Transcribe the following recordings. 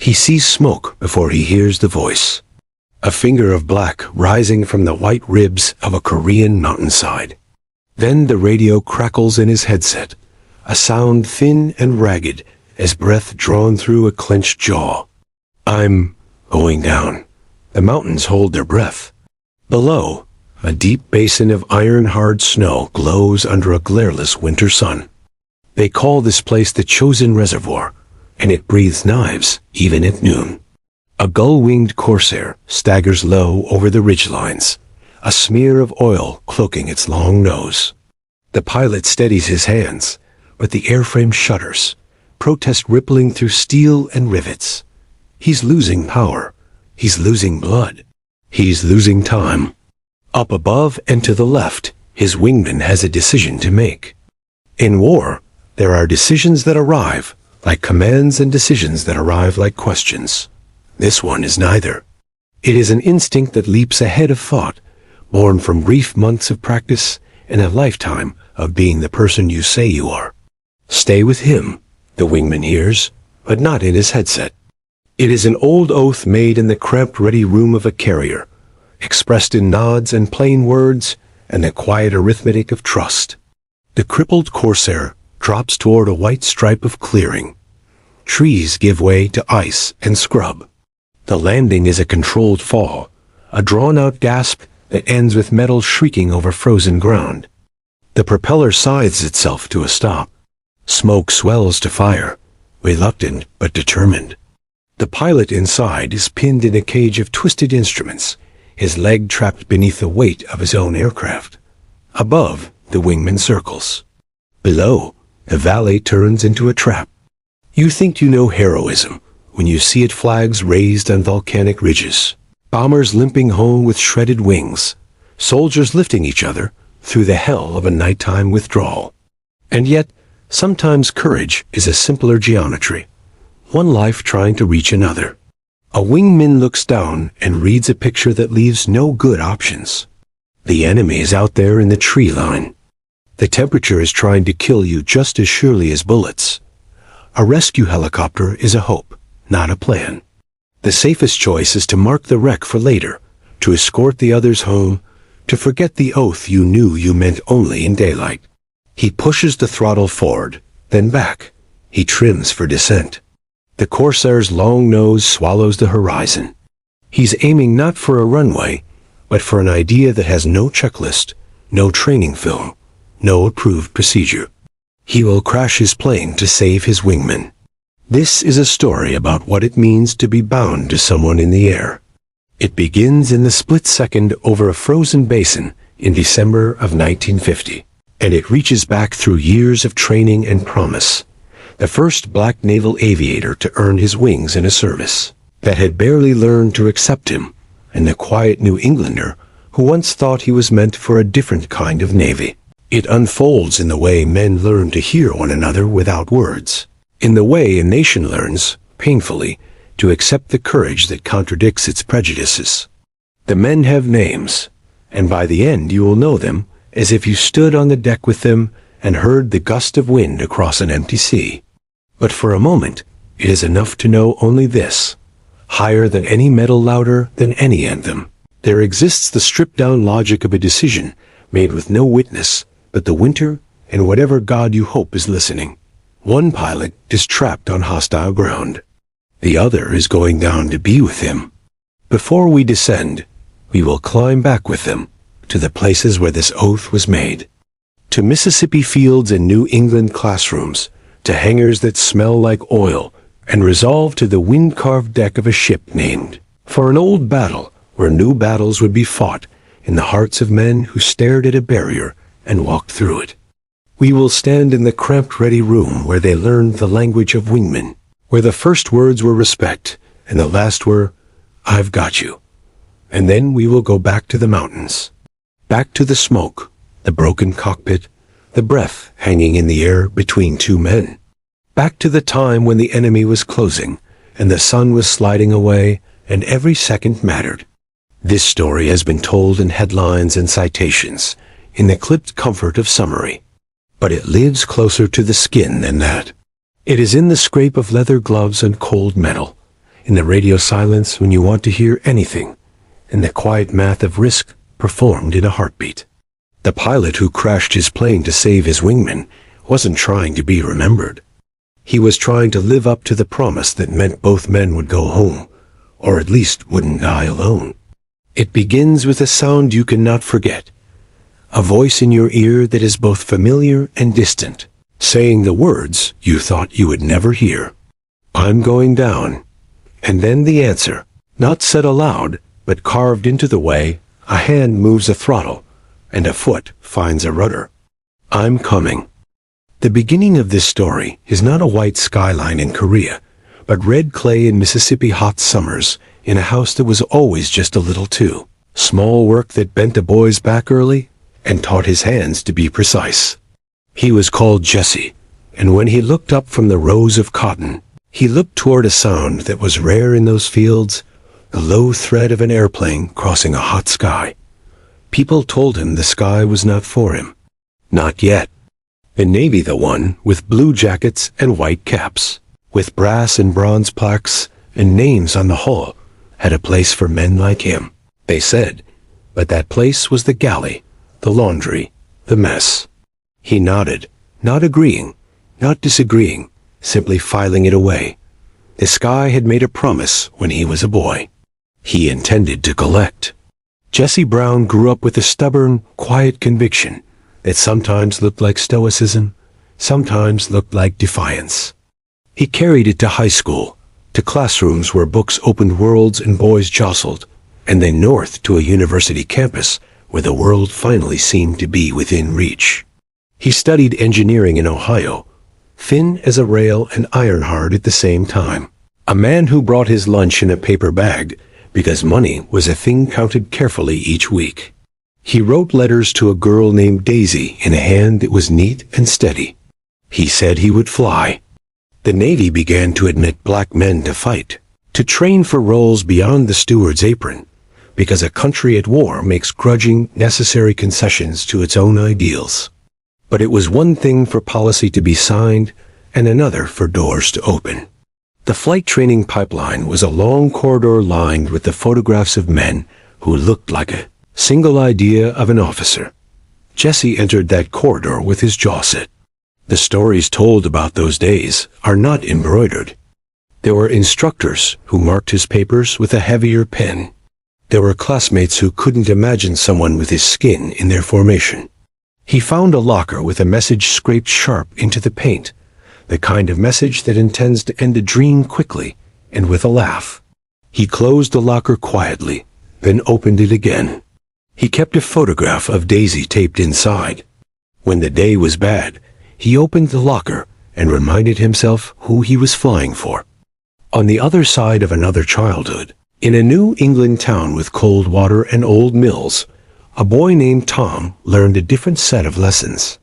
He sees smoke before he hears the voice. A finger of black rising from the white ribs of a Korean mountainside. Then the radio crackles in his headset, a sound thin and ragged as breath drawn through a clenched jaw. I'm going down. The mountains hold their breath. Below, a deep basin of iron-hard snow glows under a glareless winter sun. They call this place the Chosin Reservoir, and it breathes knives even at noon. A gull-winged Corsair staggers low over the ridgelines, a smear of oil cloaking its long nose. The pilot steadies his hands, but the airframe shudders, protest rippling through steel and rivets. He's losing power. He's losing blood. He's losing time. Up above and to the left, his wingman has a decision to make. In war, there are decisions that arrive like commands and decisions that arrive like questions. This one is neither. It is an instinct that leaps ahead of thought, born from brief months of practice and a lifetime of being the person you say you are. Stay with him, the wingman hears, but not in his headset. It is an old oath made in the cramped ready room of a carrier, expressed in nods and plain words and the quiet arithmetic of trust. The crippled Corsair drops toward a white stripe of clearing. Trees give way to ice and scrub. The landing is a controlled fall, a drawn-out gasp that ends with metal shrieking over frozen ground. The propeller scythes itself to a stop. Smoke swells to fire, reluctant but determined. The pilot inside is pinned in a cage of twisted instruments, his leg trapped beneath the weight of his own aircraft. Above, the wingman circles. Below, the valley turns into a trap. You think you know heroism when you see it flags raised on volcanic ridges, bombers limping home with shredded wings, soldiers lifting each other through the hell of a nighttime withdrawal. And yet, sometimes courage is a simpler geometry, one life trying to reach another. A wingman looks down and reads a picture that leaves no good options. The enemy is out there in the tree line. The temperature is trying to kill you just as surely as bullets. A rescue helicopter is a hope, not a plan. The safest choice is to mark the wreck for later, to escort the others home, to forget the oath you knew you meant only in daylight. He pushes the throttle forward, then back. He trims for descent. The Corsair's long nose swallows the horizon. He's aiming not for a runway, but for an idea that has no checklist, no training film, no approved procedure. He will crash his plane to save his wingman. This is a story about what it means to be bound to someone in the air. It begins in the split second over a frozen basin in December of 1950, and it reaches back through years of training and promise. The first black naval aviator to earn his wings in a service that had barely learned to accept him, and the quiet New Englander who once thought he was meant for a different kind of navy. It unfolds in the way men learn to hear one another without words, in the way a nation learns, painfully, to accept the courage that contradicts its prejudices. The men have names, and by the end you will know them as if you stood on the deck with them and heard the gust of wind across an empty sea. But for a moment, it is enough to know only this: higher than any medal, louder than any anthem, there exists the stripped-down logic of a decision made with no witness but the winter and whatever God you hope is listening. One pilot is trapped on hostile ground. The other is going down to be with him. Before we descend, we will climb back with them to the places where this oath was made. To Mississippi fields and New England classrooms, to hangars that smell like oil, and resolve to the wind-carved deck of a ship named for an old battle where new battles would be fought in the hearts of men who stared at a barrier and walked through it. We will stand in the cramped ready room where they learned the language of wingmen, where the first words were respect and the last were, "I've got you." And then we will go back to the mountains, back to the smoke, the broken cockpit, the breath hanging in the air between two men, back to the time when the enemy was closing and the sun was sliding away and every second mattered. This story has been told in headlines and citations, in the clipped comfort of summary. But it lives closer to the skin than that. It is in the scrape of leather gloves and cold metal, in the radio silence when you want to hear anything, in the quiet math of risk performed in a heartbeat. The pilot who crashed his plane to save his wingman wasn't trying to be remembered. He was trying to live up to the promise that meant both men would go home, or at least wouldn't die alone. It begins with a sound you cannot forget, a voice in your ear that is both familiar and distant, saying the words you thought you would never hear. I'm going down. And then the answer, not said aloud, but carved into the way a hand moves a throttle and a foot finds a rudder. I'm coming. The beginning of this story is not a white skyline in Korea, but red clay in Mississippi hot summers in a house that was always just a little too small, work that bent a boy's back early and taught his hands to be precise. He was called Jesse, and when he looked up from the rows of cotton, he looked toward a sound that was rare in those fields, the low thread of an airplane crossing a hot sky. People told him the sky was not for him. Not yet. The Navy, the one with blue jackets and white caps, with brass and bronze plaques and names on the hull, had a place for men like him, they said, but that place was the galley, the laundry, the mess. He nodded, not agreeing, not disagreeing, simply filing it away. The sky had made a promise when he was a boy. He intended to collect. Jesse Brown grew up with a stubborn, quiet conviction that sometimes looked like stoicism, sometimes looked like defiance. He carried it to high school, to classrooms where books opened worlds and boys jostled, and then north to a university campus where the world finally seemed to be within reach. He studied engineering in Ohio, thin as a rail and iron-hard at the same time. A man who brought his lunch in a paper bag because money was a thing counted carefully each week. He wrote letters to a girl named Daisy in a hand that was neat and steady. He said he would fly. The Navy began to admit black men to fight, to train for roles beyond the steward's apron, because a country at war makes grudging, necessary concessions to its own ideals. But it was one thing for policy to be signed and another for doors to open. The flight training pipeline was a long corridor lined with the photographs of men who looked like a single idea of an officer. Jesse entered that corridor with his jaw set. The stories told about those days are not embroidered. There were instructors who marked his papers with a heavier pen. There were classmates who couldn't imagine someone with his skin in their formation. He found a locker with a message scraped sharp into the paint, the kind of message that intends to end a dream quickly and with a laugh. He closed the locker quietly, then opened it again. He kept a photograph of Daisy taped inside. When the day was bad, he opened the locker and reminded himself who he was flying for. On the other side of another childhood, in a New England town with cold water and old mills, a boy named Tom learned a different set of lessons.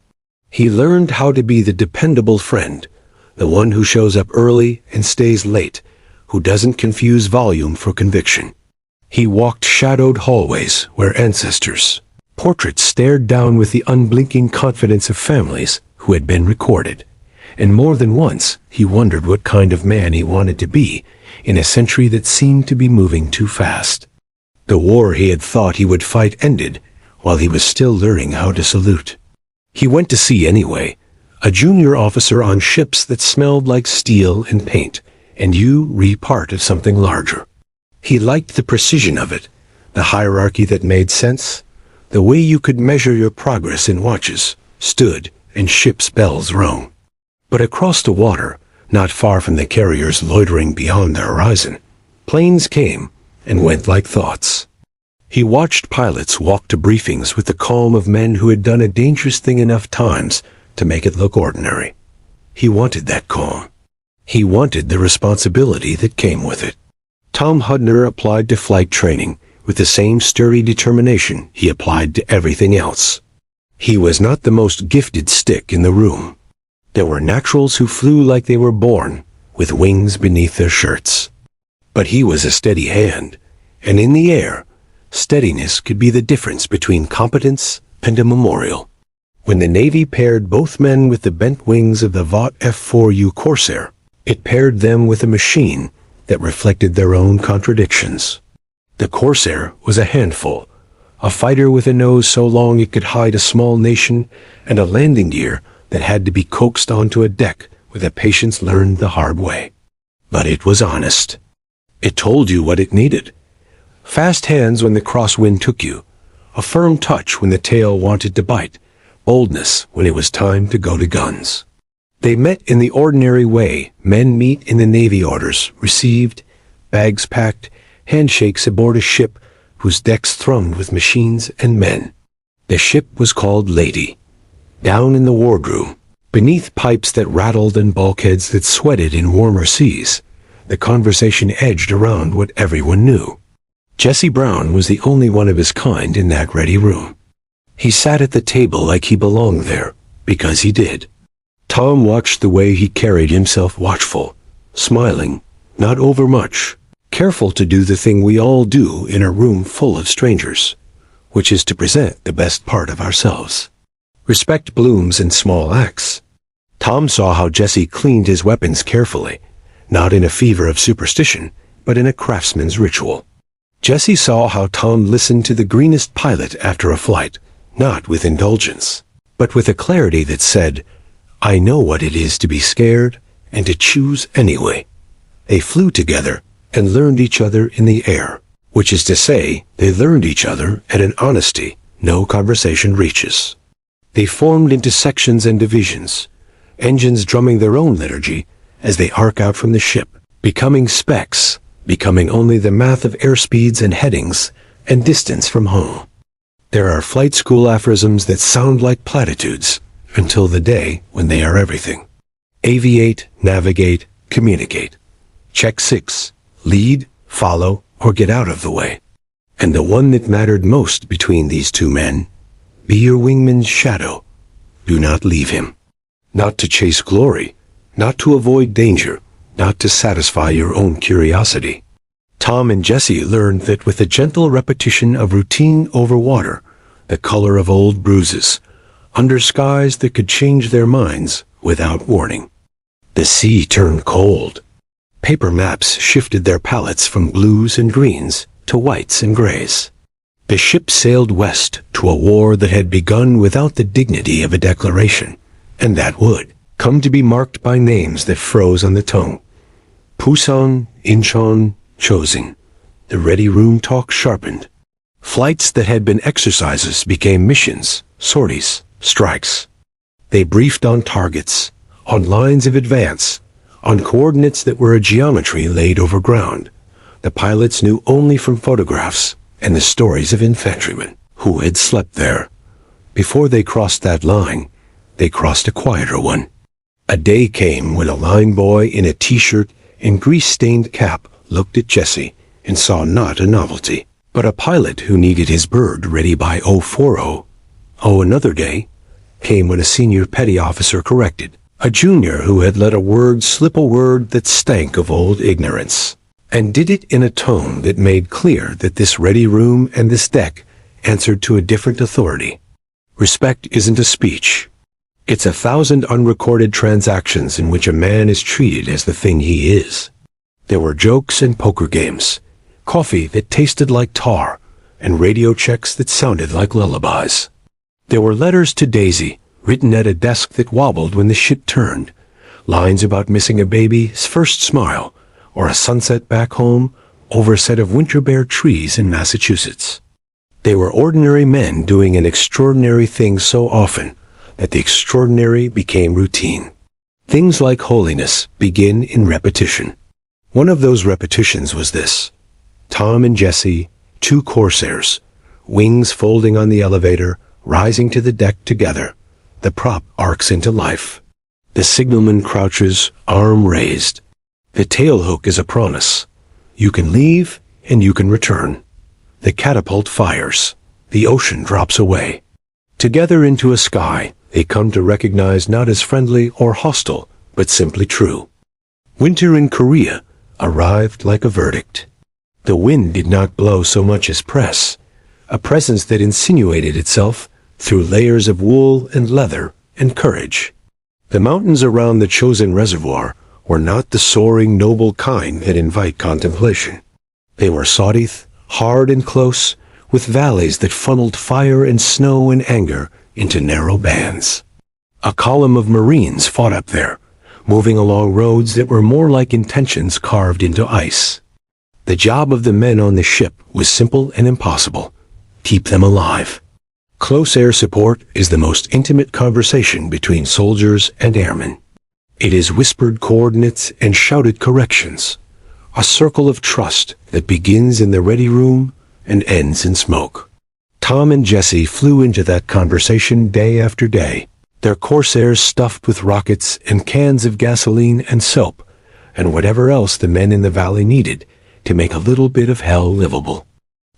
He learned how to be the dependable friend, the one who shows up early and stays late, who doesn't confuse volume for conviction. He walked shadowed hallways where ancestors' portraits stared down with the unblinking confidence of families who had been recorded. And more than once, he wondered what kind of man he wanted to be in a century that seemed to be moving too fast. The war he had thought he would fight ended while he was still learning how to salute. He went to sea anyway, a junior officer on ships that smelled like steel and paint, and you part of something larger. He liked the precision of it, the hierarchy that made sense, the way you could measure your progress in watches, stood, and ship's bells rung. But across the water, not far from the carriers loitering beyond the horizon, planes came and went like thoughts. He watched pilots walk to briefings with the calm of men who had done a dangerous thing enough times to make it look ordinary. He wanted that calm. He wanted the responsibility that came with it. Tom Hudner applied to flight training with the same sturdy determination he applied to everything else. He was not the most gifted stick in the room. There were naturals who flew like they were born, with wings beneath their shirts. But he was a steady hand, and in the air, steadiness could be the difference between competence and a memorial. When the Navy paired both men with the bent wings of the Vought F-4U Corsair, it paired them with a machine that reflected their own contradictions. The Corsair was a handful, a fighter with a nose so long it could hide a small nation, and a landing gear that had to be coaxed onto a deck with a patience learned the hard way. But it was honest. It told you what it needed. Fast hands when the crosswind took you, a firm touch when the tail wanted to bite, boldness when it was time to go to guns. They met in the ordinary way men meet in the Navy orders, received, bags packed, handshakes aboard a ship whose decks thrummed with machines and men. The ship was called Lady. Down in the wardroom, beneath pipes that rattled and bulkheads that sweated in warmer seas, the conversation edged around what everyone knew. Jesse Brown was the only one of his kind in that ready room. He sat at the table like he belonged there, because he did. Tom watched the way he carried himself, watchful, smiling, not overmuch, careful to do the thing we all do in a room full of strangers, which is to present the best part of ourselves. Respect blooms in small acts. Tom saw how Jesse cleaned his weapons carefully, not in a fever of superstition, but in a craftsman's ritual. Jesse saw how Tom listened to the greenest pilot after a flight, not with indulgence, but with a clarity that said, "I know what it is to be scared and to choose anyway." They flew together and learned each other in the air, which is to say, they learned each other at an honesty no conversation reaches. They formed into sections and divisions, engines drumming their own liturgy as they arc out from the ship, becoming specks, becoming only the math of airspeeds and headings and distance from home. There are flight school aphorisms that sound like platitudes until the day when they are everything. Aviate, navigate, communicate. Check 6. Lead, follow, or get out of the way. And the one that mattered most between these two men, be your wingman's shadow. Do not leave him. Not to chase glory, not to avoid danger, not to satisfy your own curiosity. Tom and Jesse learned that with a gentle repetition of routine over water, the color of old bruises, under skies that could change their minds without warning. The sea turned cold. Paper maps shifted their palettes from blues and greens to whites and grays. The ship sailed west to a war that had begun without the dignity of a declaration, and that would come to be marked by names that froze on the tongue. Pusan, Incheon, Chosin. The ready room talk sharpened. Flights that had been exercises became missions, sorties, strikes. They briefed on targets, on lines of advance, on coordinates that were a geometry laid over ground. The pilots knew only from photographs and the stories of infantrymen who had slept there. Before they crossed that line, they crossed a quieter one. A day came when a line boy in a t-shirt and grease-stained cap looked at Jesse and saw not a novelty, but a pilot who needed his bird ready by 040. Another day came when a senior petty officer corrected a junior who had let a word slip, a word that stank of old ignorance, and did it in a tone that made clear that this ready room and this deck answered to a different authority. Respect isn't a speech. It's 1,000 unrecorded transactions in which a man is treated as the thing he is. There were jokes and poker games, coffee that tasted like tar, and radio checks that sounded like lullabies. There were letters to Daisy, written at a desk that wobbled when the ship turned, lines about missing a baby's first smile, or a sunset back home over a set of winter-bare trees in Massachusetts. They were ordinary men doing an extraordinary thing so often that the extraordinary became routine. Things like holiness begin in repetition. One of those repetitions was this. Tom and Jesse, two Corsairs, wings folding on the elevator, rising to the deck together. The prop arcs into life. The signalman crouches, arm raised. The tailhook is a promise. You can leave and you can return. The catapult fires. The ocean drops away. Together into a sky they come to recognize not as friendly or hostile, but simply true. Winter in Korea arrived like a verdict. The wind did not blow so much as press, a presence that insinuated itself through layers of wool and leather and courage. The mountains around the Chosin Reservoir were not the soaring, noble kind that invite contemplation. They were sawteeth, hard and close, with valleys that funneled fire and snow and anger into narrow bands. A column of Marines fought up there, moving along roads that were more like intentions carved into ice. The job of the men on the ship was simple and impossible: keep them alive. Close air support is the most intimate conversation between soldiers and airmen. It is whispered coordinates and shouted corrections, a circle of trust that begins in the ready room and ends in smoke. Tom and Jesse flew into that conversation day after day, their Corsairs stuffed with rockets and cans of gasoline and soap, and whatever else the men in the valley needed to make a little bit of hell livable.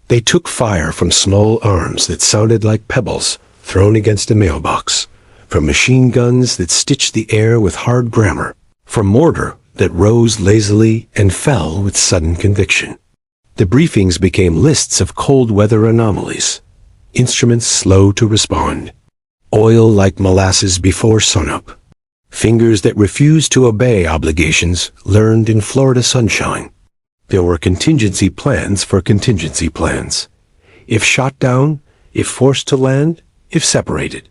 They took fire from small arms that sounded like pebbles thrown against a mailbox, from machine guns that stitched the air with hard grammar, from mortar that rose lazily and fell with sudden conviction. The briefings became lists of cold weather anomalies, instruments slow to respond, oil like molasses before sunup, fingers that refused to obey obligations learned in Florida sunshine. There were contingency plans for contingency plans. If shot down, if forced to land, if separated.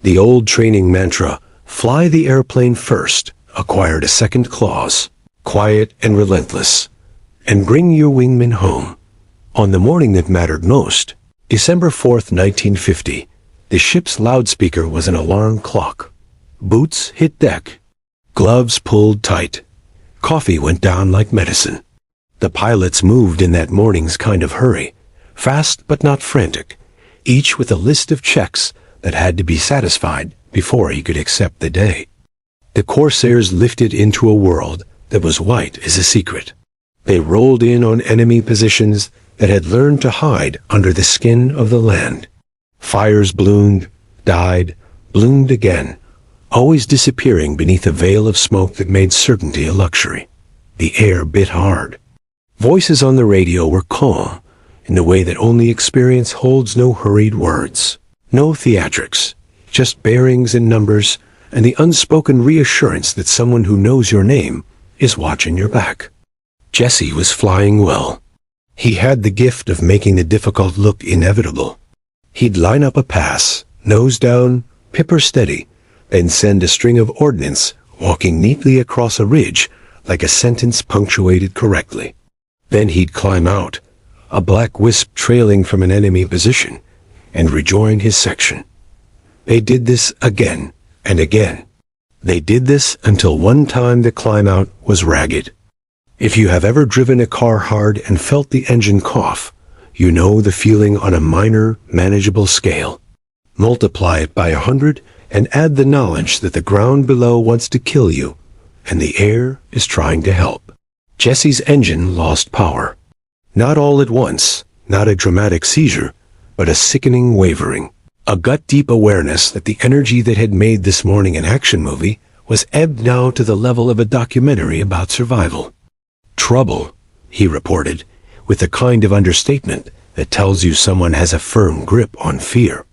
The old training mantra, fly the airplane first, acquired a second clause, quiet and relentless, and bring your wingman home. On the morning that mattered most, December 4th, 1950, the ship's loudspeaker was an alarm clock. Boots hit deck. Gloves pulled tight. Coffee went down like medicine. The pilots moved in that morning's kind of hurry, fast but not frantic, each with a list of checks that had to be satisfied before he could accept the day. The Corsairs lifted into a world that was white as a secret. They rolled in on enemy positions that had learned to hide under the skin of the land. Fires bloomed, died, bloomed again, always disappearing beneath a veil of smoke that made certainty a luxury. The air bit hard. Voices on the radio were calm, in the way that only experience holds no hurried words, no theatrics, just bearings and numbers, and the unspoken reassurance that someone who knows your name is watching your back. Jesse was flying well. He had the gift of making the difficult look inevitable. He'd line up a pass, nose down, pipper steady, then send a string of ordnance walking neatly across a ridge like a sentence punctuated correctly. Then he'd climb out, a black wisp trailing from an enemy position, and rejoin his section. They did this again and again. They did this until one time the climb out was ragged. If you have ever driven a car hard and felt the engine cough, you know the feeling on a minor, manageable scale. Multiply it by 100 and add the knowledge that the ground below wants to kill you, and the air is trying to help. Jesse's engine lost power. Not all at once, not a dramatic seizure, but a sickening wavering. A gut-deep awareness that the energy that had made this morning an action movie was ebbed now to the level of a documentary about survival. Trouble, he reported, with the kind of understatement that tells you someone has a firm grip on fear.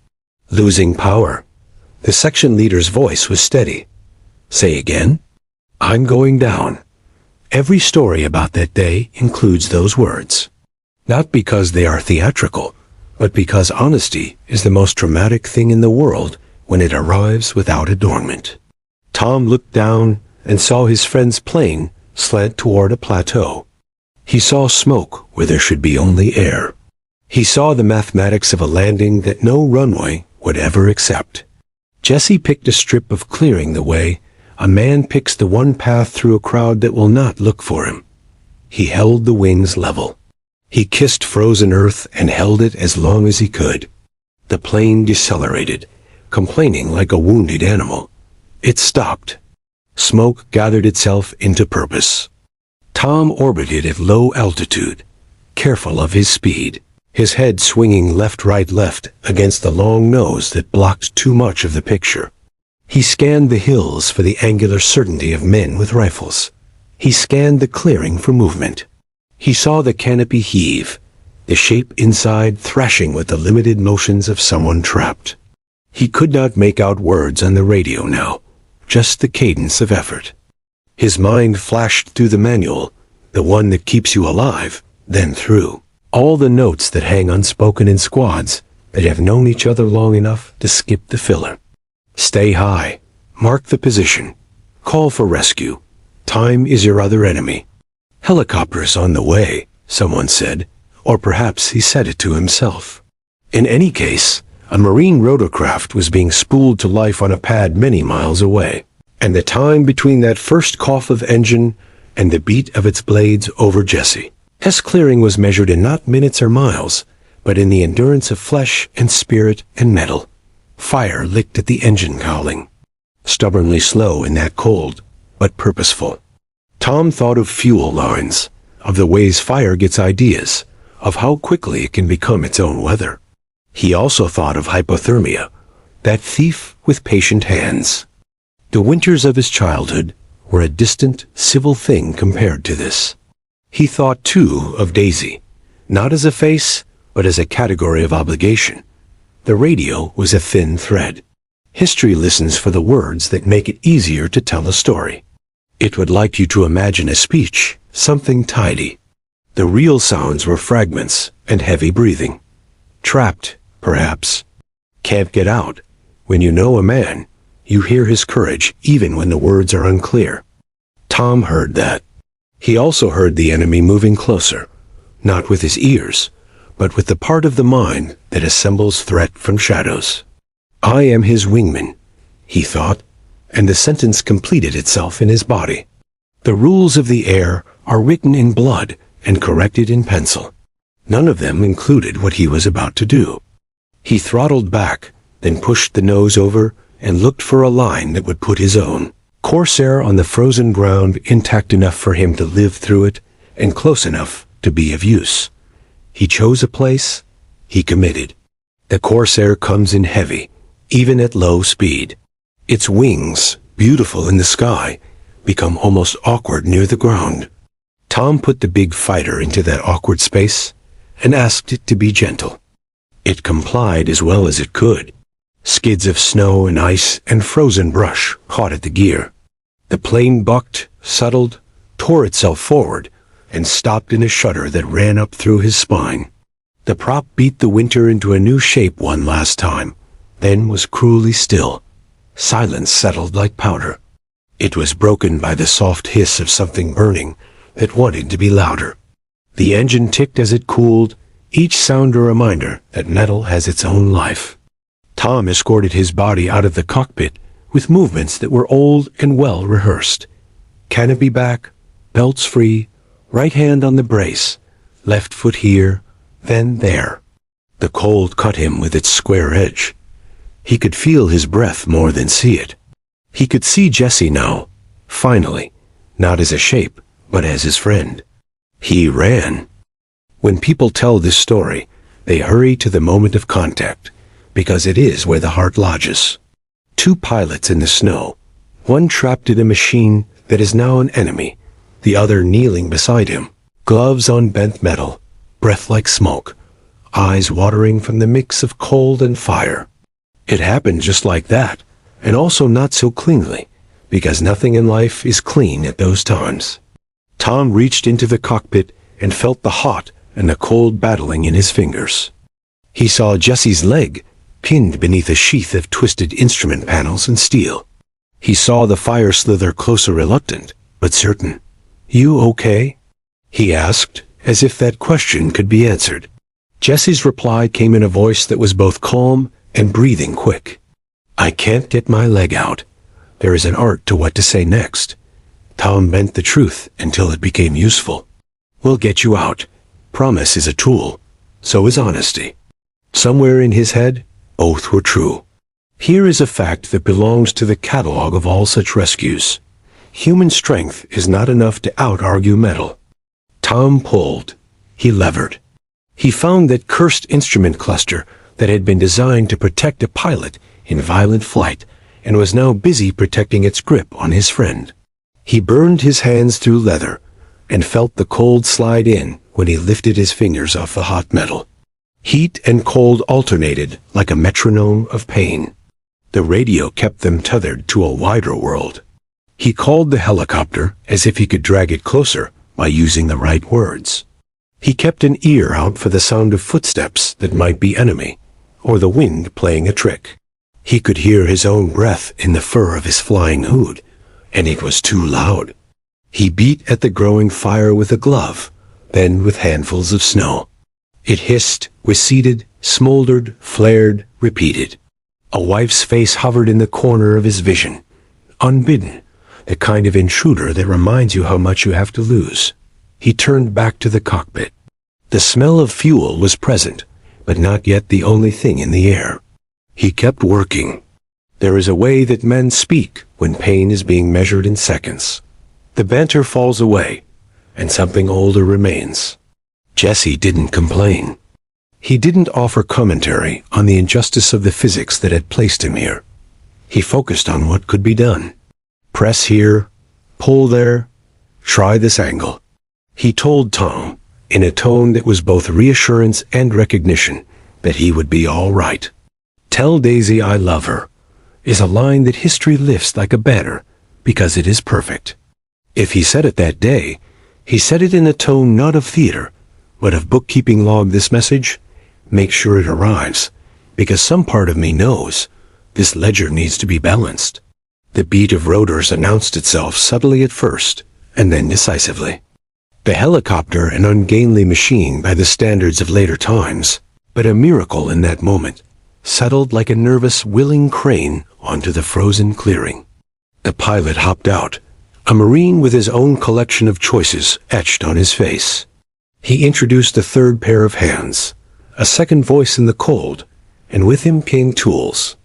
Losing power. The section leader's voice was steady. Say again? I'm going down. Every story about that day includes those words. Not because they are theatrical, but because honesty is the most dramatic thing in the world when it arrives without adornment. Tom looked down and saw his friend's plane slant toward a plateau. He saw smoke where there should be only air. He saw the mathematics of a landing that no runway would ever accept. Jesse picked a strip of clearing the way a man picks the one path through a crowd that will not look for him. He held the wings level. He kissed frozen earth and held it as long as he could. The plane decelerated, complaining like a wounded animal. It stopped. Smoke gathered itself into purpose. Tom orbited at low altitude, careful of his speed, his head swinging left against the long nose that blocked too much of the picture. He scanned the hills for the angular certainty of men with rifles. He scanned the clearing for movement. He saw the canopy heave, the shape inside thrashing with the limited motions of someone trapped. He could not make out words on the radio now, just the cadence of effort. His mind flashed through the manual, the one that keeps you alive, then through all the notes that hang unspoken in squads that have known each other long enough to skip the filler. Stay high, mark the position, call for rescue. Time is your other enemy. Helicopters on the way, someone said, or perhaps he said it to himself. In any case, a marine rotorcraft was being spooled to life on a pad many miles away, and the time between that first cough of engine and the beat of its blades over Jesse S. clearing was measured in not minutes or miles, but in the endurance of flesh and spirit and metal. Fire licked at the engine cowling, stubbornly slow in that cold, but purposeful. Tom thought of fuel lines, of the ways fire gets ideas, of how quickly it can become its own weather. He also thought of hypothermia, that thief with patient hands. The winters of his childhood were a distant, civil thing compared to this. He thought, too, of Daisy, not as a face, but as a category of obligation. The radio was a thin thread. History listens for the words that make it easier to tell a story. It would like you to imagine a speech, something tidy. The real sounds were fragments and heavy breathing. Trapped, perhaps. Can't get out. When you know a man, you hear his courage even when the words are unclear. Tom heard that. He also heard the enemy moving closer, not with his ears, but with the part of the mind that assembles threat from shadows. I am his wingman, he thought, and the sentence completed itself in his body. The rules of the air are written in blood and corrected in pencil. None of them included what he was about to do. He throttled back, then pushed the nose over and looked for a line that would put his own Corsair on the frozen ground intact enough for him to live through it and close enough to be of use. He chose a place, he committed. The Corsair comes in heavy, even at low speed. Its wings, beautiful in the sky, become almost awkward near the ground. Tom put the big fighter into that awkward space and asked it to be gentle. It complied as well as it could. Skids of snow and ice and frozen brush caught at the gear. The plane bucked, settled, tore itself forward, and stopped in a shudder that ran up through his spine. The prop beat the winter into a new shape one last time, then was cruelly still. Silence settled like powder. It was broken by the soft hiss of something burning that wanted to be louder. The engine ticked as it cooled, each sound a reminder that metal has its own life. Tom escorted his body out of the cockpit with movements that were old and well rehearsed. Canopy back, belts free, right hand on the brace, left foot here, then there. The cold cut him with its square edge. He could feel his breath more than see it. He could see Jesse now, finally, not as a shape, but as his friend. He ran. When people tell this story, they hurry to the moment of contact, because it is where the heart lodges. Two pilots in the snow, one trapped in a machine that is now an enemy, the other kneeling beside him, gloves on bent metal, breath like smoke, eyes watering from the mix of cold and fire. It happened just like that, and also not so cleanly, because nothing in life is clean at those times. Tom reached into the cockpit and felt the hot and the cold battling in his fingers. He saw Jesse's leg, pinned beneath a sheath of twisted instrument panels and steel. He saw the fire slither closer, reluctant, but certain. "You okay?" he asked, as if that question could be answered. Jesse's reply came in a voice that was both calm and breathing quick. "I can't get my leg out. There is an art to what to say next." Tom bent the truth until it became useful. "We'll get you out. Promise is a tool. So is honesty." Somewhere in his head, both were true. Here is a fact that belongs to the catalog of all such rescues. Human strength is not enough to out-argue metal. Tom pulled. He levered. He found that cursed instrument cluster that had been designed to protect a pilot in violent flight and was now busy protecting its grip on his friend. He burned his hands through leather and felt the cold slide in when he lifted his fingers off the hot metal. Heat and cold alternated like a metronome of pain. The radio kept them tethered to a wider world. He called the helicopter as if he could drag it closer by using the right words. He kept an ear out for the sound of footsteps that might be enemy, or the wind playing a trick. He could hear his own breath in the fur of his flying hood, and it was too loud. He beat at the growing fire with a glove, then with handfuls of snow. It hissed, receded, smoldered, flared, repeated. A wife's face hovered in the corner of his vision, unbidden, the kind of intruder that reminds you how much you have to lose. He turned back to the cockpit. The smell of fuel was present, but not yet the only thing in the air. He kept working. There is a way that men speak when pain is being measured in seconds. The banter falls away, and something older remains. Jesse didn't complain. He didn't offer commentary on the injustice of the physics that had placed him here. He focused on what could be done. Press here, pull there, try this angle. He told Tom, in a tone that was both reassurance and recognition, that he would be all right. "Tell Daisy I love her," is a line that history lifts like a banner, because it is perfect. If he said it that day, he said it in a tone not of theater, but of bookkeeping log this message. Make sure it arrives, because some part of me knows this ledger needs to be balanced. The beat of rotors announced itself subtly at first, and then decisively. The helicopter, an ungainly machine by the standards of later times, but a miracle in that moment, settled like a nervous, willing crane onto the frozen clearing. The pilot hopped out, a Marine with his own collection of choices etched on his face. He introduced a third pair of hands, a second voice in the cold, and with him came tools.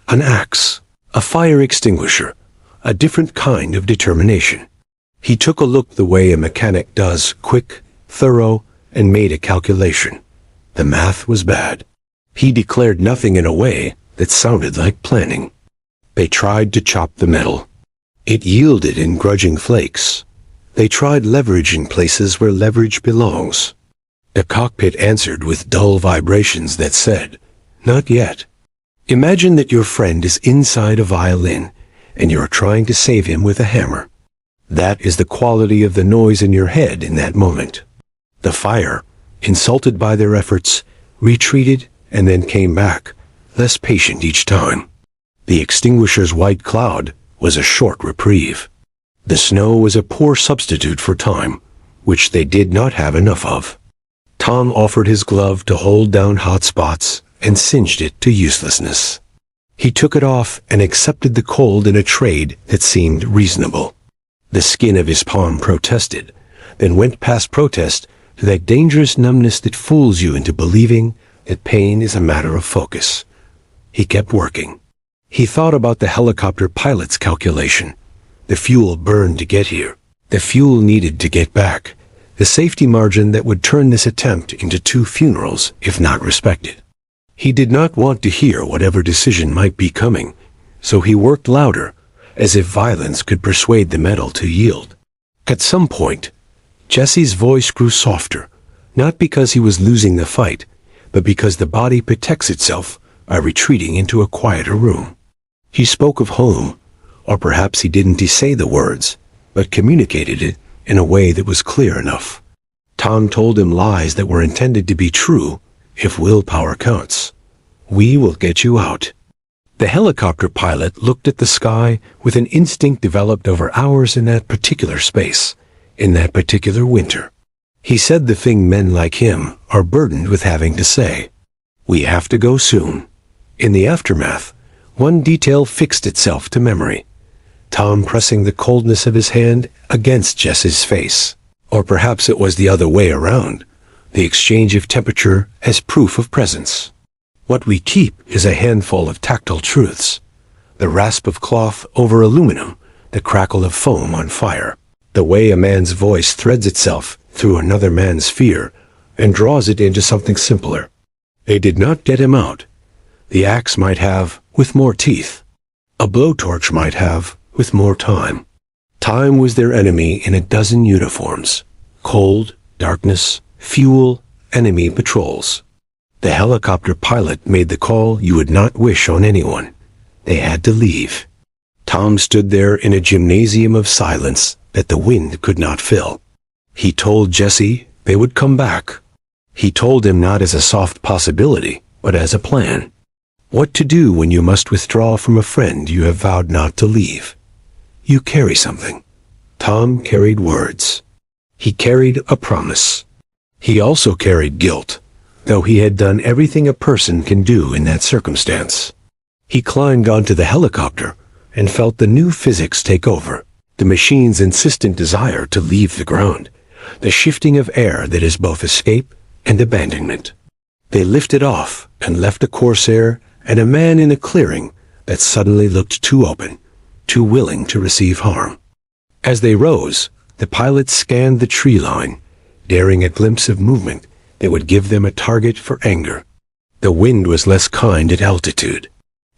An axe, a fire extinguisher, a different kind of determination. He took a look the way a mechanic does, quick, thorough, and made a calculation. The math was bad. He declared nothing in a way that sounded like planning. They tried to chop the metal. It yielded in grudging flakes. They tried leverage in places where leverage belongs. The cockpit answered with dull vibrations that said, "Not yet." Imagine that your friend is inside a violin, and you're trying to save him with a hammer. That is the quality of the noise in your head in that moment. The fire, insulted by their efforts, retreated and then came back, less patient each time. The extinguisher's white cloud was a short reprieve. The snow was a poor substitute for time, which they did not have enough of. Tom offered his glove to hold down hot spots and singed it to uselessness. He took it off and accepted the cold in a trade that seemed reasonable. The skin of his palm protested, then went past protest to that dangerous numbness that fools you into believing that pain is a matter of focus. He kept working. He thought about the helicopter pilot's calculation. The fuel burned to get here. The fuel needed to get back. The safety margin that would turn this attempt into 2 funerals if not respected. He did not want to hear whatever decision might be coming, so he worked louder, as if violence could persuade the metal to yield. At some point, Jesse's voice grew softer, not because he was losing the fight, but because the body protects itself by retreating into a quieter room. He spoke of home, or perhaps he didn't say the words, but communicated it in a way that was clear enough. Tom told him lies that were intended to be true, if willpower counts. "We will get you out." The helicopter pilot looked at the sky with an instinct developed over hours in that particular space, in that particular winter. He said the thing men like him are burdened with having to say. "We have to go soon." In the aftermath, one detail fixed itself to memory. Tom pressing the coldness of his hand against Jess's face. Or perhaps it was the other way around, the exchange of temperature as proof of presence. What we keep is a handful of tactile truths. The rasp of cloth over aluminum, the crackle of foam on fire, the way a man's voice threads itself through another man's fear and draws it into something simpler. They did not get him out. The axe might have, with more teeth. A blowtorch might have, with more time. Time was their enemy in a dozen uniforms. Cold, darkness, fuel, enemy patrols. The helicopter pilot made the call you would not wish on anyone. They had to leave. Tom stood there in a gymnasium of silence that the wind could not fill. He told Jesse they would come back. He told him not as a soft possibility, but as a plan. What to do when you must withdraw from a friend you have vowed not to leave. You carry something. Tom carried words. He carried a promise. He also carried guilt, though he had done everything a person can do in that circumstance. He climbed onto the helicopter and felt the new physics take over, the machine's insistent desire to leave the ground, the shifting of air that is both escape and abandonment. They lifted off and left a Corsair and a man in a clearing that suddenly looked too open, too willing to receive harm. As they rose, the pilots scanned the tree line, daring a glimpse of movement that would give them a target for anger. The wind was less kind at altitude.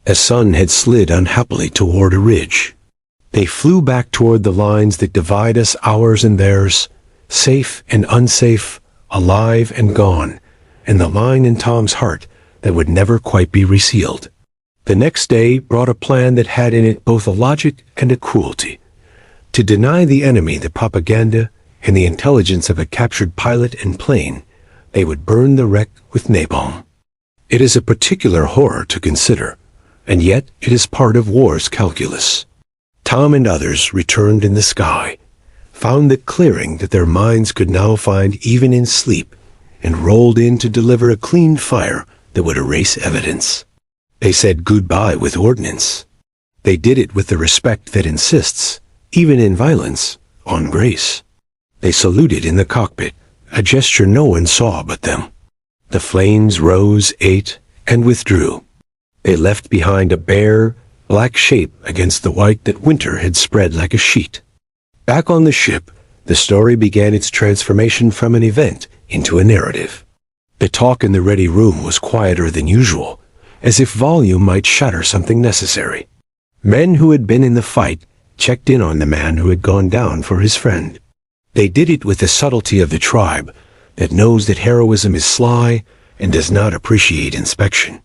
A sun had slid unhappily toward a ridge. They flew back toward the lines that divide us, ours and theirs, safe and unsafe, alive and gone, and the line in Tom's heart that would never quite be resealed. The next day brought a plan that had in it both a logic and a cruelty. To deny the enemy the propaganda and the intelligence of a captured pilot and plane, they would burn the wreck with napalm. It is a particular horror to consider, and yet it is part of war's calculus. Tom and others returned in the sky, found the clearing that their minds could now find even in sleep, and rolled in to deliver a clean fire that would erase evidence. They said goodbye with ordnance. They did it with the respect that insists, even in violence, on grace. They saluted in the cockpit, a gesture no one saw but them. The flames rose, ate, and withdrew. They left behind a bare, black shape against the white that winter had spread like a sheet. Back on the ship, the story began its transformation from an event into a narrative. The talk in the ready room was quieter than usual, as if volume might shatter something necessary. Men who had been in the fight checked in on the man who had gone down for his friend. They did it with the subtlety of the tribe that knows that heroism is sly and does not appreciate inspection.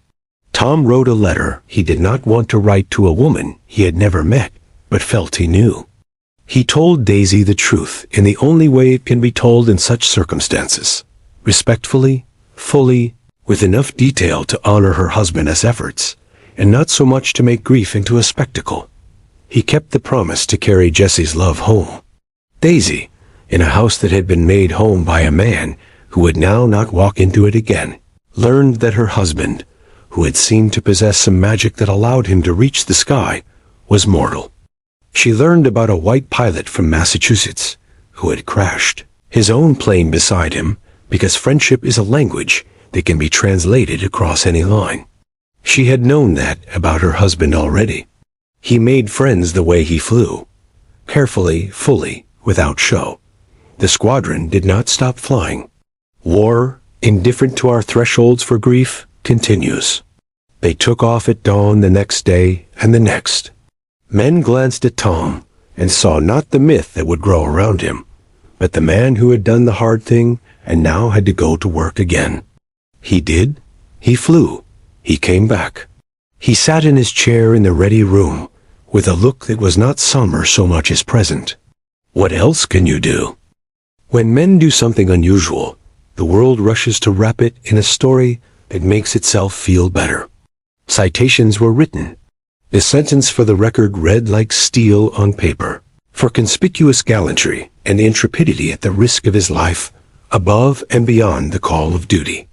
Tom wrote a letter he did not want to write to a woman he had never met, but felt he knew. He told Daisy the truth in the only way it can be told in such circumstances, respectfully, fully, with enough detail to honor her husband's efforts, and not so much to make grief into a spectacle. He kept the promise to carry Jesse's love home. Daisy, in a house that had been made home by a man who would now not walk into it again, learned that her husband, who had seemed to possess some magic that allowed him to reach the sky, was mortal. She learned about a white pilot from Massachusetts who had crashed, his own plane beside him, because friendship is a language that can be translated across any line. She had known that about her husband already. He made friends the way he flew, carefully, fully, without show. The squadron did not stop flying. War, indifferent to our thresholds for grief, continues. They took off at dawn the next day and the next. Men glanced at Tom and saw not the myth that would grow around him, but the man who had done the hard thing and now had to go to work again. He did. He flew. He came back. He sat in his chair in the ready room with a look that was not somber so much as present. What else can you do? When men do something unusual, the world rushes to wrap it in a story that makes itself feel better. Citations were written. The sentence for the record read like steel on paper. For conspicuous gallantry and intrepidity at the risk of his life, above and beyond the call of duty.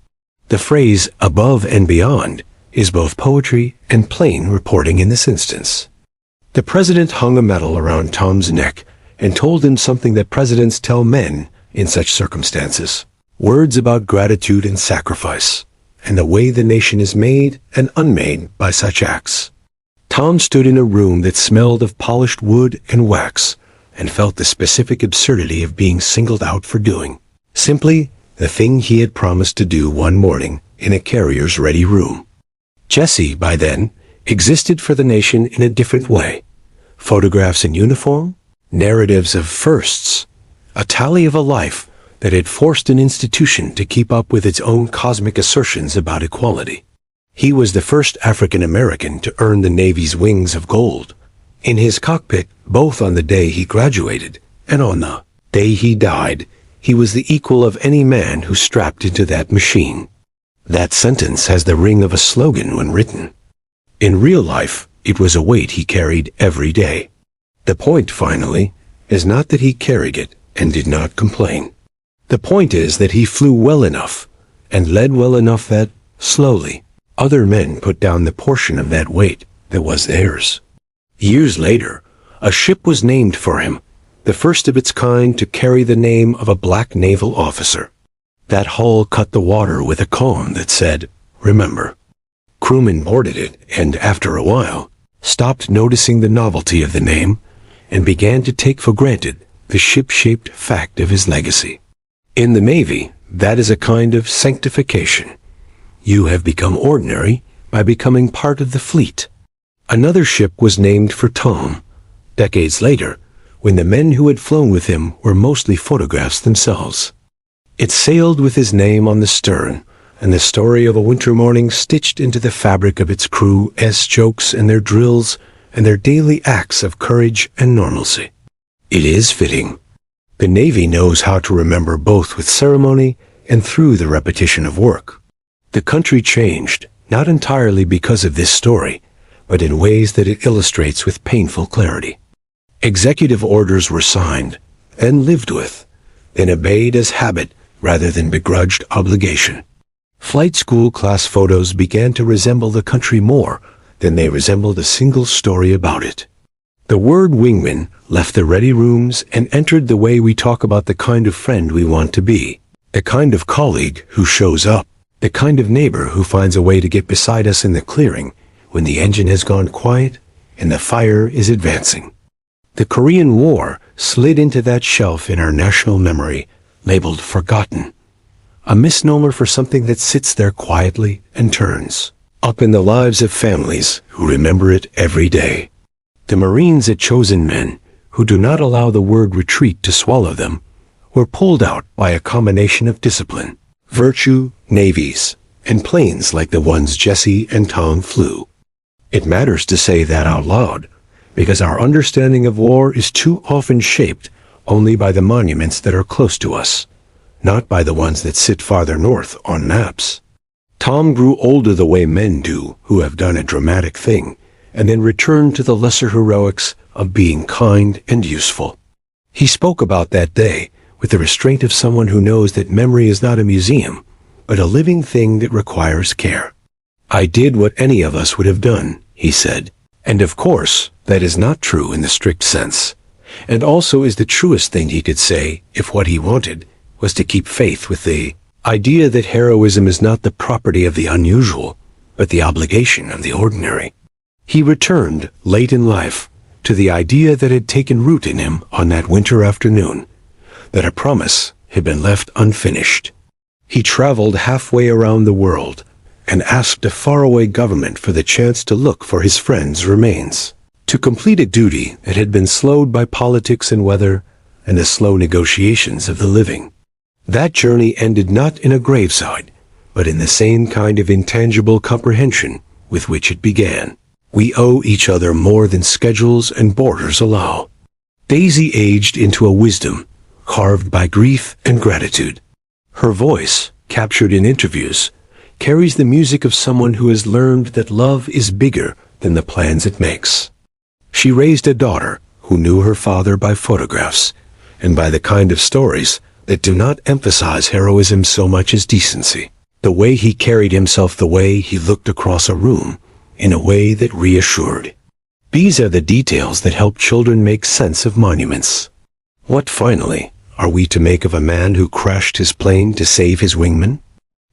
The phrase above and beyond is both poetry and plain reporting in this instance. The president hung a medal around Tom's neck and told him something that presidents tell men in such circumstances. Words about gratitude and sacrifice, and the way the nation is made and unmade by such acts. Tom stood in a room that smelled of polished wood and wax, and felt the specific absurdity of being singled out for doing simply the thing he had promised to do one morning in a carrier's ready room. Jesse, by then, existed for the nation in a different way. Photographs in uniform, narratives of firsts, a tally of a life that had forced an institution to keep up with its own cosmic assertions about equality. He was the first African American to earn the Navy's wings of gold, In his cockpit, both on the day he graduated and on the day he died, he was the equal of any man who strapped into that machine. That sentence has the ring of a slogan when written. In real life, it was a weight he carried every day. The point, finally, is not that he carried it and did not complain. The point is that he flew well enough and led well enough that, slowly, other men put down the portion of that weight that was theirs. Years later, a ship was named for him, the first of its kind to carry the name of a black naval officer. That hull cut the water with a cone that said, "Remember." Crewmen boarded it and, after a while, stopped noticing the novelty of the name and began to take for granted the ship-shaped fact of his legacy. In the Navy, that is a kind of sanctification. You have become ordinary by becoming part of the fleet. Another ship was named for Tom, decades later, when the men who had flown with him were mostly photographs themselves. It sailed with his name on the stern, and the story of a winter morning stitched into the fabric of its crew's jokes and their drills and their daily acts of courage and normalcy. It is fitting. The Navy knows how to remember both with ceremony and through the repetition of work. The country changed, not entirely because of this story, but in ways that it illustrates with painful clarity. Executive orders were signed, and lived with, and obeyed as habit rather than begrudged obligation. Flight school class photos began to resemble the country more than they resembled a single story about it. The word wingman left the ready rooms and entered the way we talk about the kind of friend we want to be, the kind of colleague who shows up, the kind of neighbor who finds a way to get beside us in the clearing when the engine has gone quiet and the fire is advancing. The Korean War slid into that shelf in our national memory, labeled forgotten, a misnomer for something that sits there quietly and turns up in the lives of families who remember it every day. The Marines at Chosin Men, who do not allow the word retreat to swallow them, were pulled out by a combination of discipline, virtue, navies, and planes like the ones Jesse and Tom flew. It matters to say that out loud, because our understanding of war is too often shaped only by the monuments that are close to us, not by the ones that sit farther north on maps. Tom grew older the way men do who have done a dramatic thing, and then returned to the lesser heroics of being kind and useful. He spoke about that day with the restraint of someone who knows that memory is not a museum, but a living thing that requires care. "I did what any of us would have done," he said. And of course, that is not true in the strict sense, and also is the truest thing he could say if what he wanted was to keep faith with the idea that heroism is not the property of the unusual, but the obligation of the ordinary. He returned, late in life, to the idea that had taken root in him on that winter afternoon, that a promise had been left unfinished. He traveled halfway around the world, and asked a faraway government for the chance to look for his friend's remains, to complete a duty that had been slowed by politics and weather and the slow negotiations of the living. That journey ended not in a graveside, but in the same kind of intangible comprehension with which it began. We owe each other more than schedules and borders allow. Daisy aged into a wisdom carved by grief and gratitude. Her voice, captured in interviews, carries the music of someone who has learned that love is bigger than the plans it makes. She raised a daughter who knew her father by photographs and by the kind of stories that do not emphasize heroism so much as decency. The way he carried himself, the way he looked across a room, in a way that reassured. These are the details that help children make sense of monuments. What, finally, are we to make of a man who crashed his plane to save his wingman?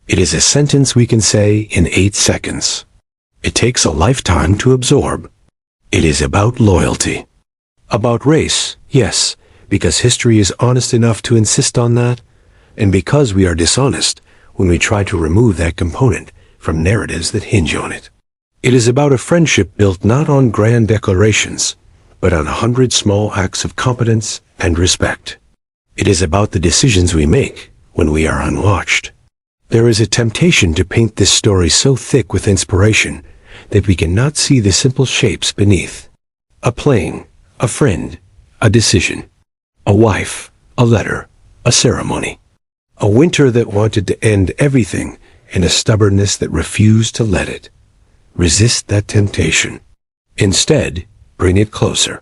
It is a sentence we can say in 8 seconds. It takes a lifetime to absorb. It is about loyalty. About race, yes, because history is honest enough to insist on that, and because we are dishonest when we try to remove that component from narratives that hinge on it. It is about a friendship built not on grand declarations, but on 100 small acts of competence and respect. It is about the decisions we make when we are unwatched. There is a temptation to paint this story so thick with inspiration that we cannot see the simple shapes beneath. A plane, a friend, a decision. A wife, a letter, a ceremony. A winter that wanted to end everything and a stubbornness that refused to let it. Resist that temptation. Instead, bring it closer.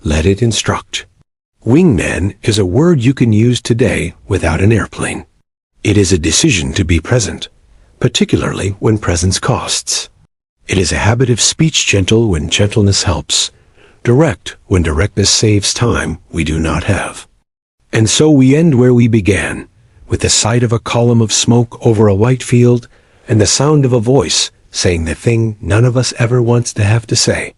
Let it instruct. Wingman is a word you can use today without an airplane. It is a decision to be present, particularly when presence costs. It is a habit of speech gentle when gentleness helps, direct when directness saves time we do not have. And so we end where we began, with the sight of a column of smoke over a white field and the sound of a voice saying the thing none of us ever wants to have to say.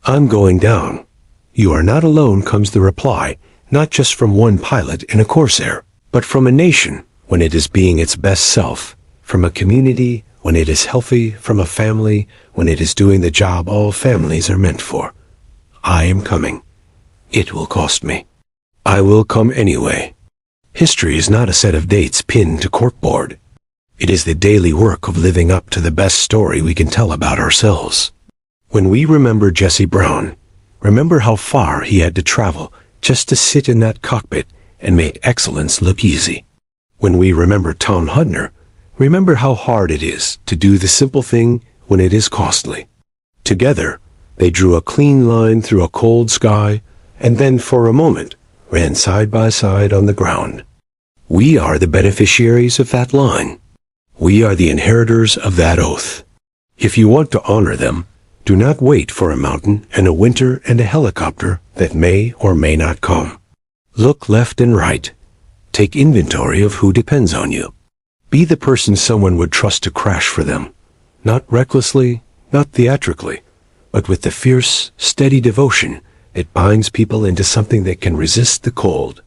I'm going down. You are not alone, comes the reply, not just from one pilot in a Corsair, but from a nation when it is being its best self, from a community when it is healthy, from a family when it is doing the job all families are meant for. I am coming. It will cost me. I will come anyway. History is not a set of dates pinned to corkboard. It is the daily work of living up to the best story we can tell about ourselves. When we remember Jesse Brown, remember how far he had to travel just to sit in that cockpit and make excellence look easy. When we remember Tom Hudner, remember how hard it is to do the simple thing when it is costly. Together, they drew a clean line through a cold sky, and then for a moment ran side by side on the ground. We are the beneficiaries of that line. We are the inheritors of that oath. If you want to honor them, do not wait for a mountain and a winter and a helicopter that may or may not come. Look left and right. Take inventory of who depends on you. Be the person someone would trust to crash for them, not recklessly, not theatrically, but with the fierce, steady devotion it binds people into something that can resist the cold.